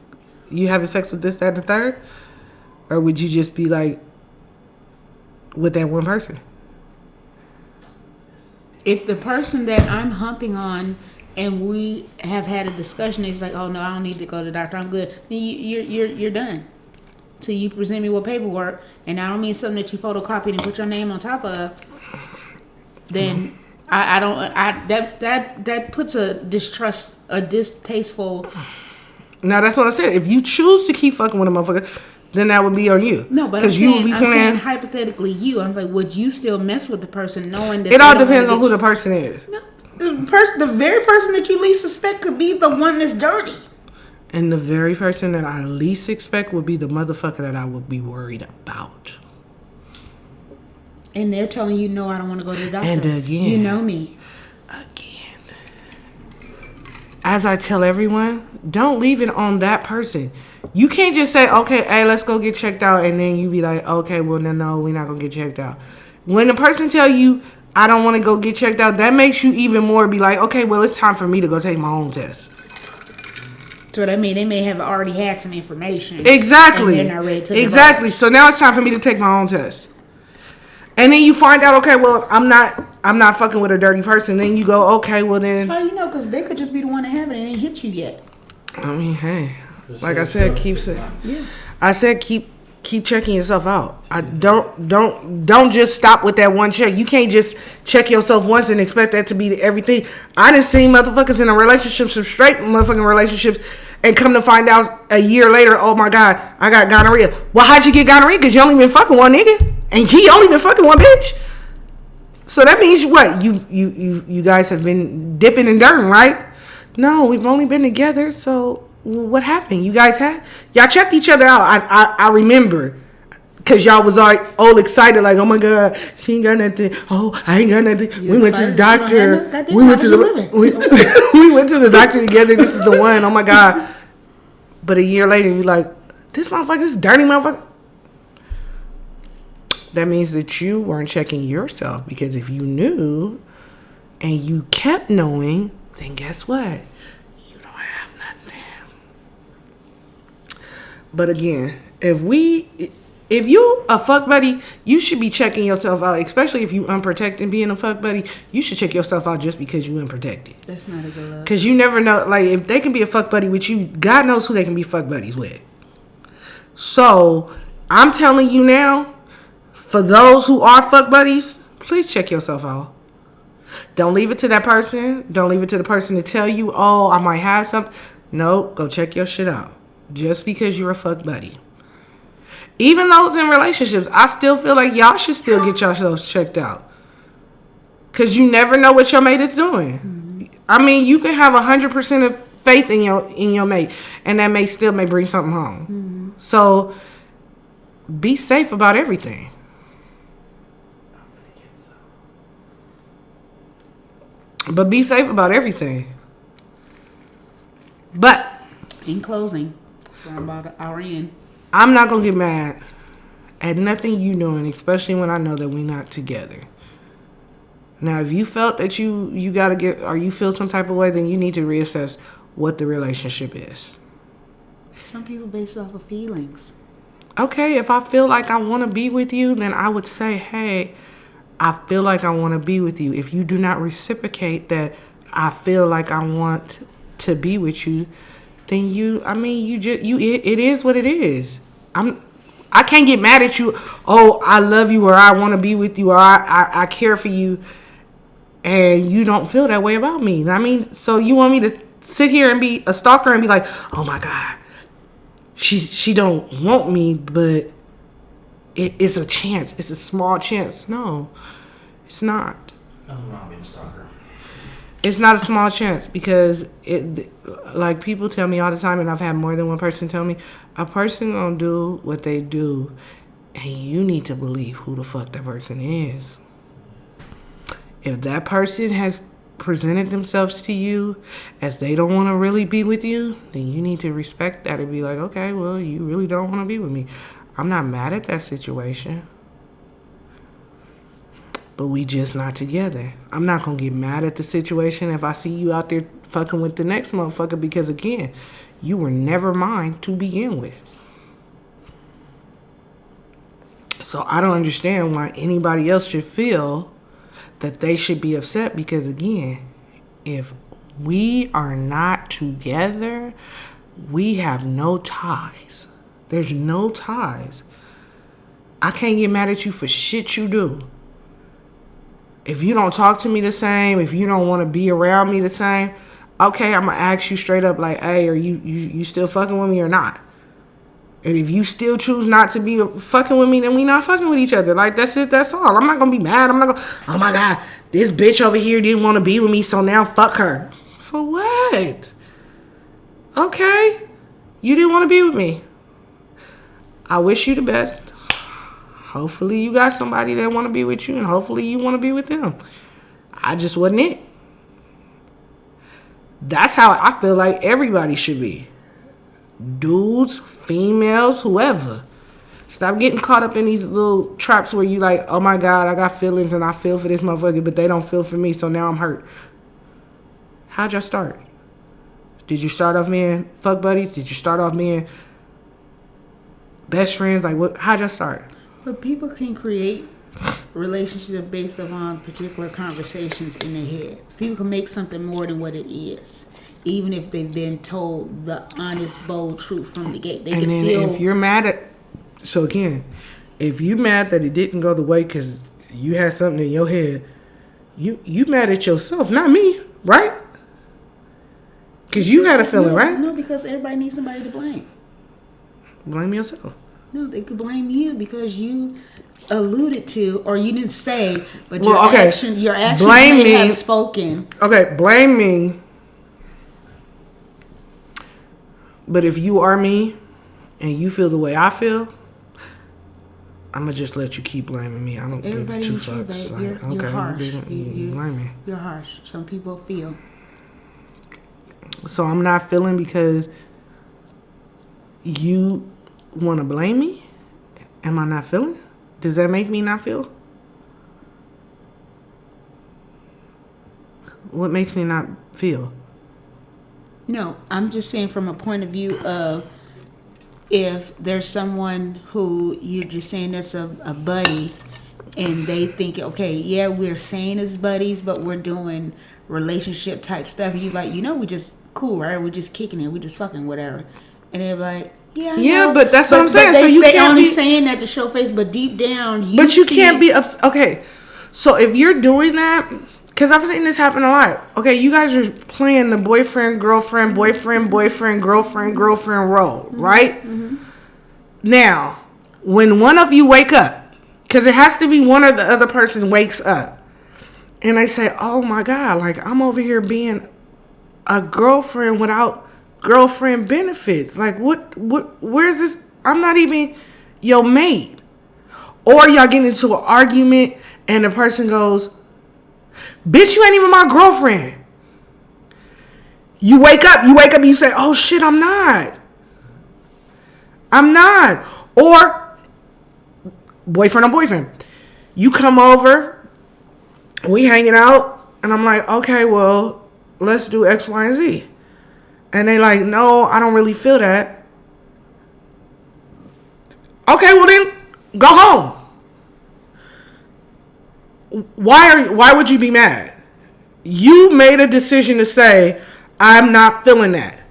you having sex with this, that, and the third? Or would you just be like with that one person? If the person that I'm humping on and we have had a discussion, it's like, "Oh no, I don't need to go to the doctor. I'm good." Then you're done. So you present me with paperwork, and I don't mean something that you photocopied and put your name on top of. Then that puts a distasteful. Now that's what I said. If you choose to keep fucking with a motherfucker, then that would be on you. No, but I'm saying hypothetically, I'm like, would you still mess with the person knowing that? It all depends on who the person is. No, the very person that you least suspect could be the one that's dirty. And the very person that I least expect would be the motherfucker that I would be worried about. And they're telling you, "No, I don't want to go to the doctor." And again, you know me. Again, as I tell everyone, don't leave it on that person. You can't just say, "Okay, hey, let's go get checked out," and then you be like, "Okay, well, no, we're not gonna get checked out." When the person tell you, "I don't want to go get checked out," that makes you even more be like, "Okay, well, it's time for me to go take my own test." So that means they may have already had some information. Exactly. And they're not ready to exactly. So now it's time for me to take my own test. And then you find out, okay, well, I'm not fucking with a dirty person. Then you go, okay, well then. How you know? Because they could just be the one that have it and ain't hit you yet. I mean, hey, like I said, keep checking yourself out. I don't just stop with that one check. You can't just check yourself once and expect that to be everything. I done seen motherfuckers in a relationship, some straight motherfucking relationships, and come to find out a year later, "Oh my God, I got gonorrhea." Well, how'd you get gonorrhea? Because you only been fucking one nigga, and he only been fucking one bitch. So that means what? You guys have been dipping and dirting, right? No, we've only been together, so. Well, what happened? Y'all checked each other out. I remember, cause y'all was like all excited, like, "Oh my God, she ain't got nothing. Oh, I ain't got nothing." We went to the doctor. We went to the doctor together. This is the one. Oh my God. But a year later, you like, "This motherfucker, this dirty motherfucker." that means that you weren't checking yourself, because if you knew and you kept knowing, then guess what? You don't have nothing. But again, if you a fuck buddy, you should be checking yourself out, especially if you unprotected being a fuck buddy. You should check yourself out just because you unprotected. That's not a good look. Because you never know, like, if they can be a fuck buddy with you, God knows who they can be fuck buddies with. So, I'm telling you now, for those who are fuck buddies, please check yourself out. Don't leave it to that person. Don't leave it to the person to tell you, oh, I might have something. No, go check your shit out. Just because you're a fuck buddy. Even those in relationships, I still feel like y'all should still get yourselves checked out. Because you never know what your mate is doing. Mm-hmm. I mean, you can have 100% of faith in your mate, and that mate still may bring something home. Mm-hmm. So, be safe about everything. But be safe about everything. But in closing, we're about an hour in. I'm not gonna get mad at nothing you doing, especially when I know that we're not together. Now, if you felt that you gotta get, or you feel some type of way, then you need to reassess what the relationship is. Some people base it off of feelings. Okay, if I feel like I want to be with you, then I would say, hey, I feel like I want to be with you. If you do not reciprocate that I feel like I want to be with you, then it is what it is. I can't get mad at you. Oh, I love you, or I want to be with you, or I care for you, and you don't feel that way about me. I mean, so you want me to sit here and be a stalker and be like, oh my God, she don't want me, but it's a chance. It's a small chance. No, it's not. Nothing wrong being a stalker. It's not a small chance, because like people tell me all the time, and I've had more than one person tell me, a person gonna do what they do, and you need to believe who the fuck that person is. If that person has presented themselves to you as they don't want to really be with you, then you need to respect that and be like, okay, well, you really don't want to be with me. I'm not mad at that situation, but we just not together. I'm not going to get mad at the situation if I see you out there fucking with the next motherfucker, because, again, you were never mine to begin with. So I don't understand why anybody else should feel that they should be upset, because, again, if we are not together, we have no ties. There's no ties. I can't get mad at you for shit you do. If you don't talk to me the same, if you don't want to be around me the same, okay, I'm going to ask you straight up like, hey, are you still fucking with me or not? And if you still choose not to be fucking with me, then we not fucking with each other. Like, that's it, that's all. I'm not going to be mad. I'm not going to, oh my God, this bitch over here didn't want to be with me, so now fuck her. For what? Okay, you didn't want to be with me. I wish you the best. Hopefully you got somebody that want to be with you, and hopefully you want to be with them. I just wasn't it. That's how I feel like everybody should be. Dudes, females, whoever. Stop getting caught up in these little traps where you like, oh my God, I got feelings and I feel for this motherfucker, but they don't feel for me, so now I'm hurt. How'd y'all start? Did you start off being fuck buddies? Did you start off being best friends? Like, what? How'd y'all start? But people can create relationships based upon particular conversations in their head. People can make something more than what it is, even if they've been told the honest, bold truth from the gate. They and can then still. If you're mad at, so again, if you mad that it didn't go the way because you had something in your head, you mad at yourself, not me, right? Because you had a feeling, right? No, because everybody needs somebody to blame. Blame yourself. No, they could blame you because you alluded to, or you didn't say, but Well, your okay. actions Blame may me. have spoken. Okay, blame me. But if you are me and you feel the way I feel, I'm going to just let you keep blaming me. I don't Everybody give ain't two you, fucks. babe. Like, You're okay, harsh. you blame me. You're harsh. Some people feel. So I'm not feeling because you want to blame me? Am I not feeling? Does that make me not feel? What makes me not feel? No, I'm just saying from a point of view of if there's someone who you're just saying that's a buddy and they think, okay, yeah, we're saying as buddies, but we're doing relationship type stuff. And you're like, we just cool, right? We're just kicking it. We just fucking whatever. And they're like, yeah, I know. But that's what I'm saying. But so you they can't only be saying that to show face, but deep down, you But you see can't be okay. So if you're doing that, because I've seen this happen a lot. Okay, you guys are playing the boyfriend, girlfriend role, right? Mm-hmm. Now, when one of you wake up, because it has to be one or the other person wakes up, and they say, "Oh my God, like I'm over here being a girlfriend without girlfriend benefits. Like what? Where's this? I'm not even your mate." Or y'all get into an argument, and the person goes, "Bitch, you ain't even my girlfriend." You wake up, and you say, "Oh shit, I'm not. Or boyfriend on boyfriend. You come over, we hanging out, and I'm like, okay, well, let's do X, Y, and Z. And they like, no, I don't really feel that. Okay, well then, go home. Why would you be mad? You made a decision to say, I'm not feeling that.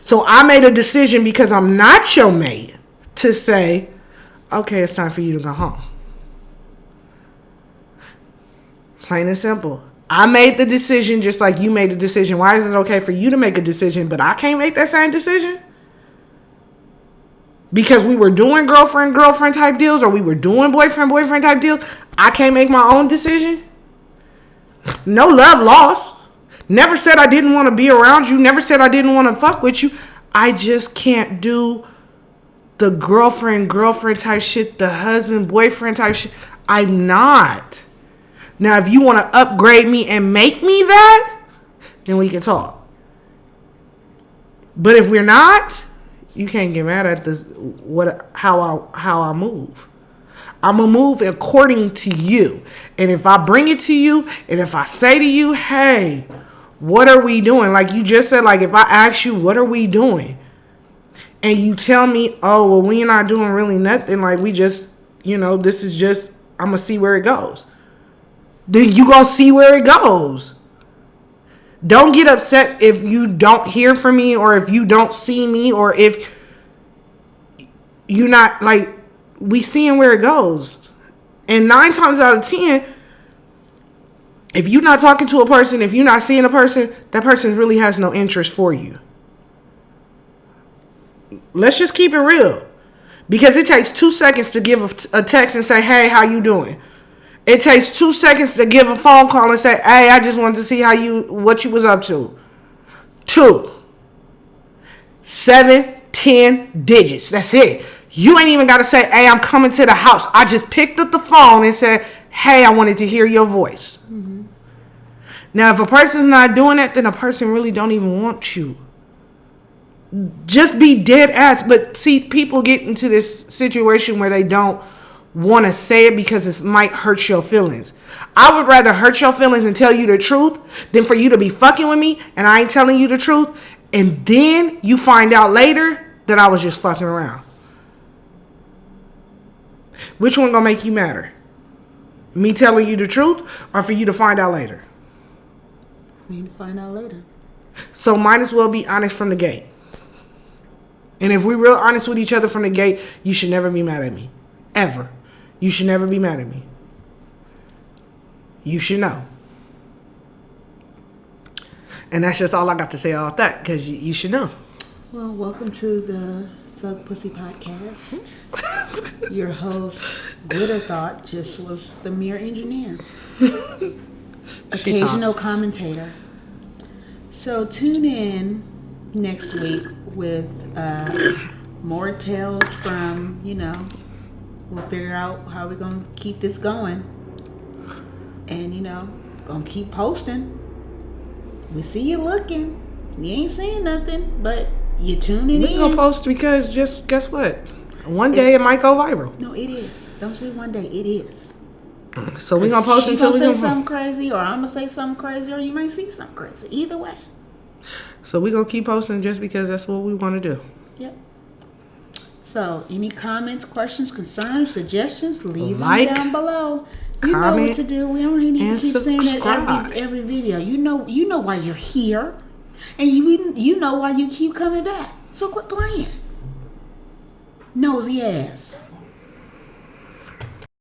So I made a decision because I'm not your mate to say, okay, it's time for you to go home. Plain and simple. I made the decision just like you made the decision. Why is it okay for you to make a decision, but I can't make that same decision? Because we were doing girlfriend type deals, or we were doing boyfriend type deals. I can't make my own decision. No love lost. Never said I didn't want to be around you. Never said I didn't want to fuck with you. I just can't do the girlfriend type shit, the husband, boyfriend type shit. I'm not. Now, if you want to upgrade me and make me that, then we can talk. But if we're not, you can't get mad at this. How I move. I'm gonna move according to you. And if I bring it to you, and if I say to you, hey, what are we doing? Like you just said, like if I ask you, what are we doing? And you tell me, oh, well, we're not doing really nothing. Like we just, this is just, I'm gonna see where it goes. Then you gonna see where it goes. Don't get upset if you don't hear from me, or if you don't see me, or if you're not, like, we seeing where it goes. And 9 times out of 10, if you're not talking to a person, if you're not seeing a person, that person really has no interest for you. Let's just keep it real. Because it takes 2 seconds to give a text and say, hey, how you doing? It takes 2 seconds to give a phone call and say, hey, I just wanted to see what you was up to. 2, 7, 10 digits. That's it. You ain't even got to say, hey, I'm coming to the house. I just picked up the phone and said, hey, I wanted to hear your voice. Mm-hmm. Now, if a person's not doing that, then a person really don't even want you. Just be dead ass. But see, people get into this situation where they don't want to say it because it might hurt your feelings. I would rather hurt your feelings and tell you the truth than for you to be fucking with me and I ain't telling you the truth, and then you find out later that I was just fucking around. Which one gonna make you madder? Me telling you the truth, or for you to find out later? Me to find out later. So might as well be honest from the gate. And if we're real honest with each other from the gate, you should never be mad at me. Ever. You should never be mad at me. You should know. And that's just all I got to say about that, because you should know. Well, welcome to the Thug Pussy Podcast. Your host, Glitter Thought, just was the mere engineer. Occasional commentator. So tune in next week with more tales from, we'll figure out how we're going to keep this going. And, going to keep posting. We see you looking. You ain't saying nothing, but you tuning in. We're going to post because just guess what? One day it might go viral. No, it is. Don't say one day. It is. So we gonna post She until gonna we say gonna. something crazy, or I'm gonna say something crazy, or you might see something crazy. Either way. So we gonna keep posting just because that's what we want to do. Yep. So, any comments, questions, concerns, suggestions, leave Like, them down below. You know comment, what to do. We don't need to and keep saying that subscribe. every video. You know why you're here, and you know why you keep coming back. So quit playing, nosy ass.